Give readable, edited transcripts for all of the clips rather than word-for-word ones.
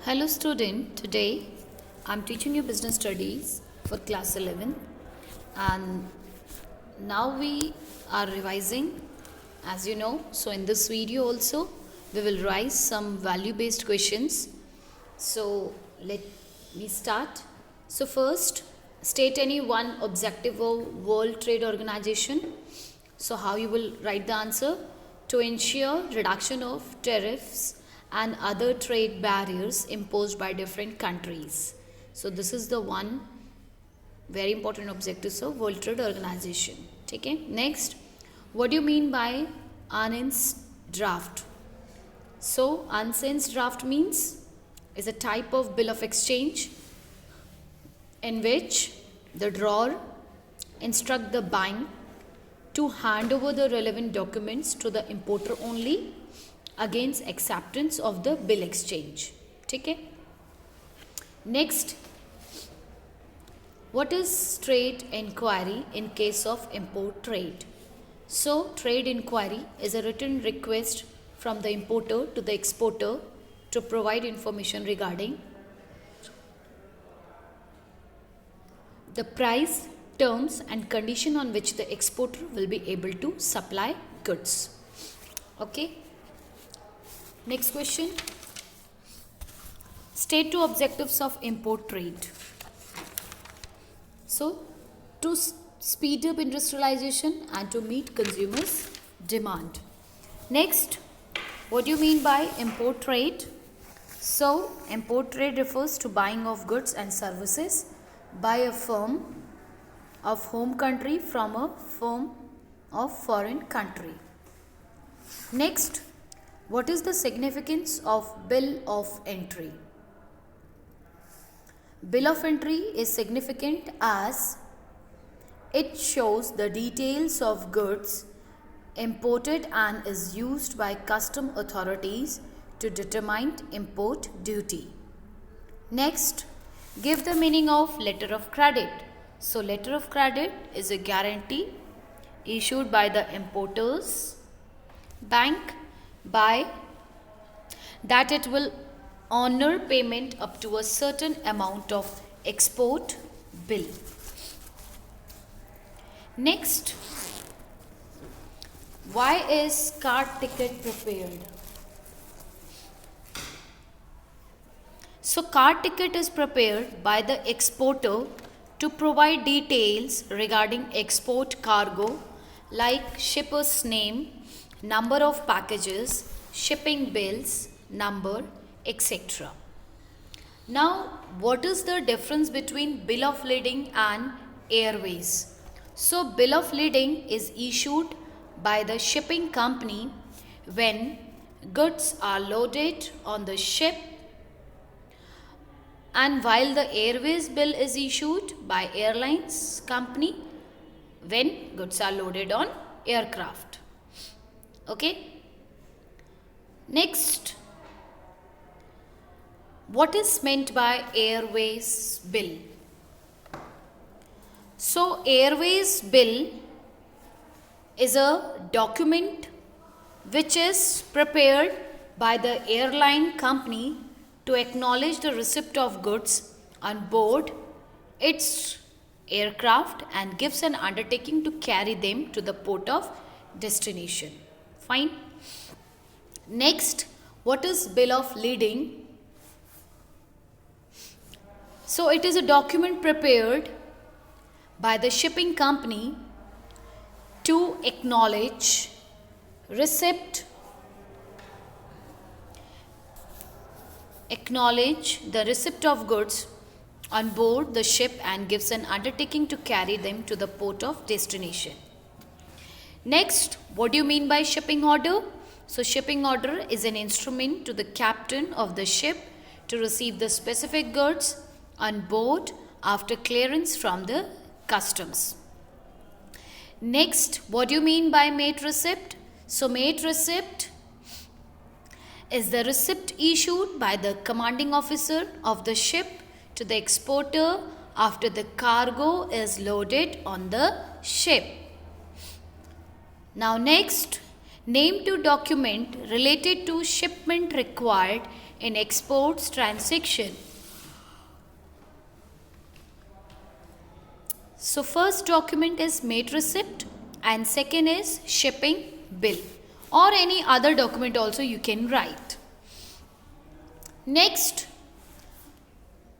Hello student, today I'm teaching you business studies for class 11 and now we are revising as you know. So in this video also we will revise some value based questions. So let me start. So first, state any one objective of World Trade Organization. So how you will write the answer? To ensure reduction of tariffs and other trade barriers imposed by different countries. So this is the one very important objectives of World Trade Organization. Okay. Next, what do you mean by Anand's draft? So Anand's draft means is a type of bill of exchange in which the drawer instruct the bank to hand over the relevant documents to the importer only against acceptance of the bill exchange. Okay. Next, what is trade inquiry in case of import trade? So trade inquiry is a written request from the importer to the exporter to provide information regarding the price, terms and condition on which the exporter will be able to supply goods. Okay. Next question. State two objectives of import trade. So, to speed up industrialization and to meet consumers' demand. Next, what do you mean by import trade? So, import trade refers to buying of goods and services by a firm of home country from a firm of foreign country. Next, what is the significance of bill of entry? Bill of entry is significant as it shows the details of goods imported and is used by custom authorities to determine import duty. Next, give the meaning of letter of credit. So, letter of credit is a guarantee issued by the importer's bank by that it will honor payment up to a certain amount of export bill. Next, why is card ticket prepared? So, card ticket is prepared by the exporter to provide details regarding export cargo like shipper's name, number of packages, shipping bills, number, etc. Now, what is the difference between bill of lading and airways? So, bill of lading is issued by the shipping company when goods are loaded on the ship, and while the airways bill is issued by airlines company when goods are loaded on aircraft. Okay. Next, what is meant by airways bill? So, airways bill is a document which is prepared by the airline company to acknowledge the receipt of goods on board its aircraft and gives an undertaking to carry them to the port of destination. Fine. Next, what is bill of lading? So, it is a document prepared by the shipping company to acknowledge receipt, the receipt of goods on board the ship and gives an undertaking to carry them to the port of destination. Next, what do you mean by shipping order? So, shipping order is an instrument to the captain of the ship to receive the specific goods on board after clearance from the customs. Next, what do you mean by mate receipt? So, mate receipt is the receipt issued by the commanding officer of the ship to the exporter after the cargo is loaded on the ship. Now next, name to document related to shipment required in exports transaction. So first document is made receipt and second is shipping bill, or any other document also you can write. Next,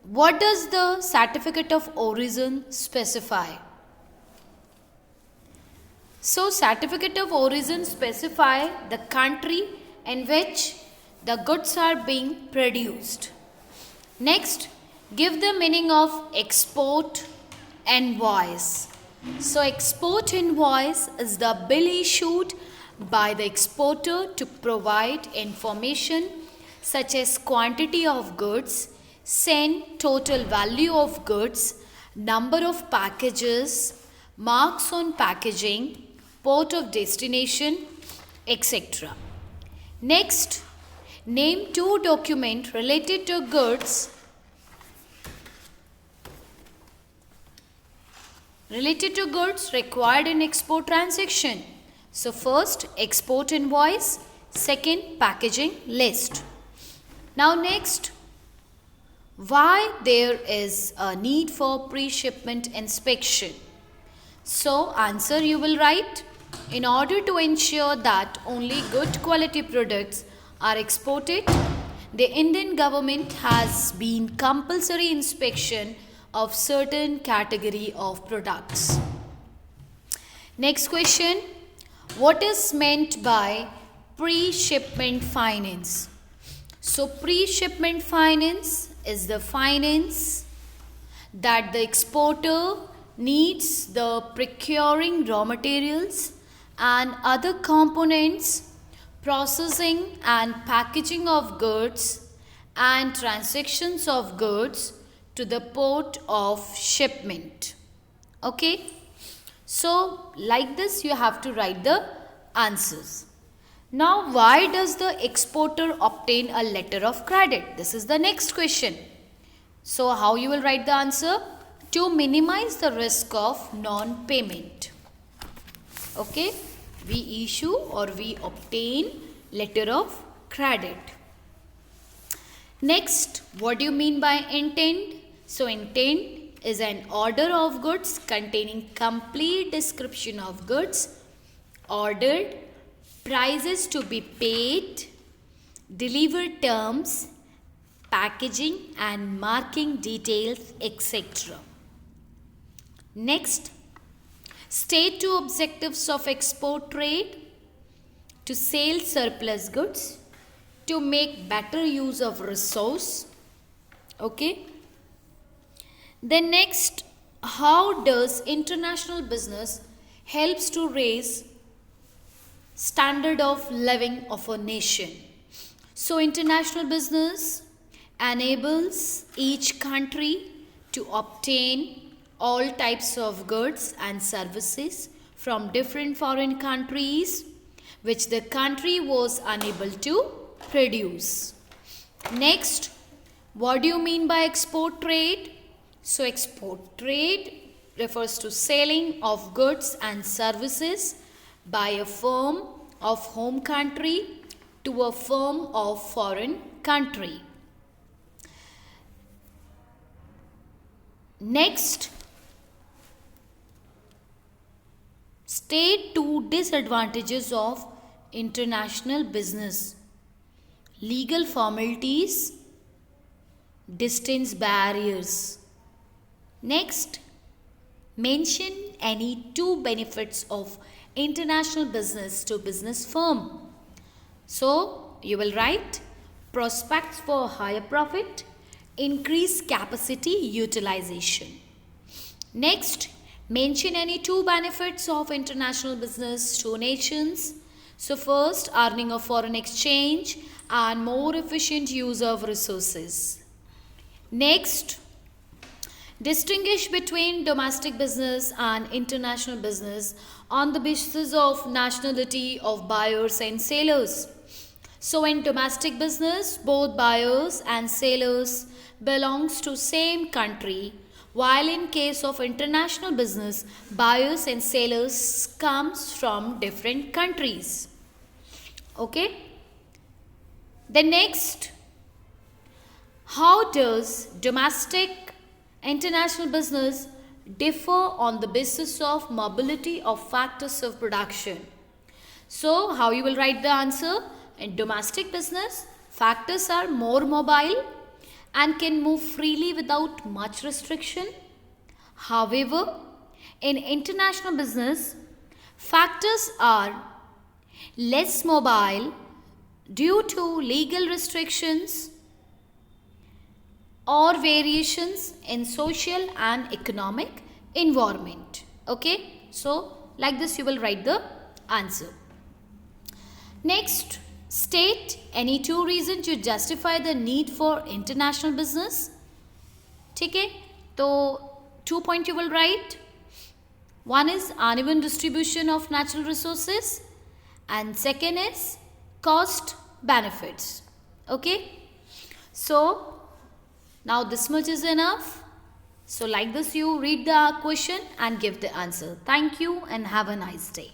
what does the certificate of origin specify? So certificate of origin specify the country in which the goods are being produced. Next, give the meaning of export invoice. So export invoice is the bill issued by the exporter to provide information such as quantity of goods, sent, total value of goods, number of packages, marks on packaging, port of destination, etc. Next, name two documents related to goods required in export transaction. So first, export invoice, second, packaging list. Now next, why there is a need for pre-shipment inspection? So answer you will write, in order to ensure that only good quality products are exported, the Indian government has been compulsory inspection of certain category of products. Next question, what is meant by pre-shipment finance? So pre-shipment finance is the finance that the exporter needs the procuring raw materials and other components, processing and packaging of goods and transactions of goods to the port of shipment. Okay, so like this you have to write the answers. Now why does the exporter obtain a letter of credit? This is the next question. So how you will write the answer? To minimize the risk of non-payment. Okay, we issue or we obtain letter of credit. Next, what do you mean by intent? So intent is an order of goods containing complete description of goods ordered, prices to be paid, delivered terms, packaging and marking details, etc. Next, state two objectives of export trade: to sell surplus goods, to make better use of resource. Okay. Then next, how does international business helps to raise standard of living of a nation? So international business enables each country to obtain all types of goods and services from different foreign countries which the country was unable to produce. Next, what do you mean by export trade? So export trade refers to selling of goods and services by a firm of home country to a firm of foreign country. Next, state two disadvantages of international business: legal formalities, distance barriers. Next, mention any two benefits of international business to business firm. So you will write prospects for higher profit, increased capacity utilization. Next, mention any two benefits of international business to nations. So first, earning of foreign exchange and more efficient use of resources. Next, distinguish between domestic business and international business on the basis of nationality of buyers and sellers. So in domestic business, both buyers and sellers belongs to same country, while in case of international business, buyers and sellers comes from different countries. Okay. The next, how does domestic international business differ on the basis of mobility of factors of production? So, how you will write the answer? In domestic business, factors are more mobile and can move freely without much restriction. However, in international business, factors are less mobile due to legal restrictions or variations in social and economic environment. Okay, so like this you will write the answer. Next, state any two reasons to justify the need for international business. ठीक है, तो 2 point you will write. One is uneven distribution of natural resources and second is cost benefits. Okay, so now this much is enough. So like this you read the question and give the answer. Thank you and have a nice day.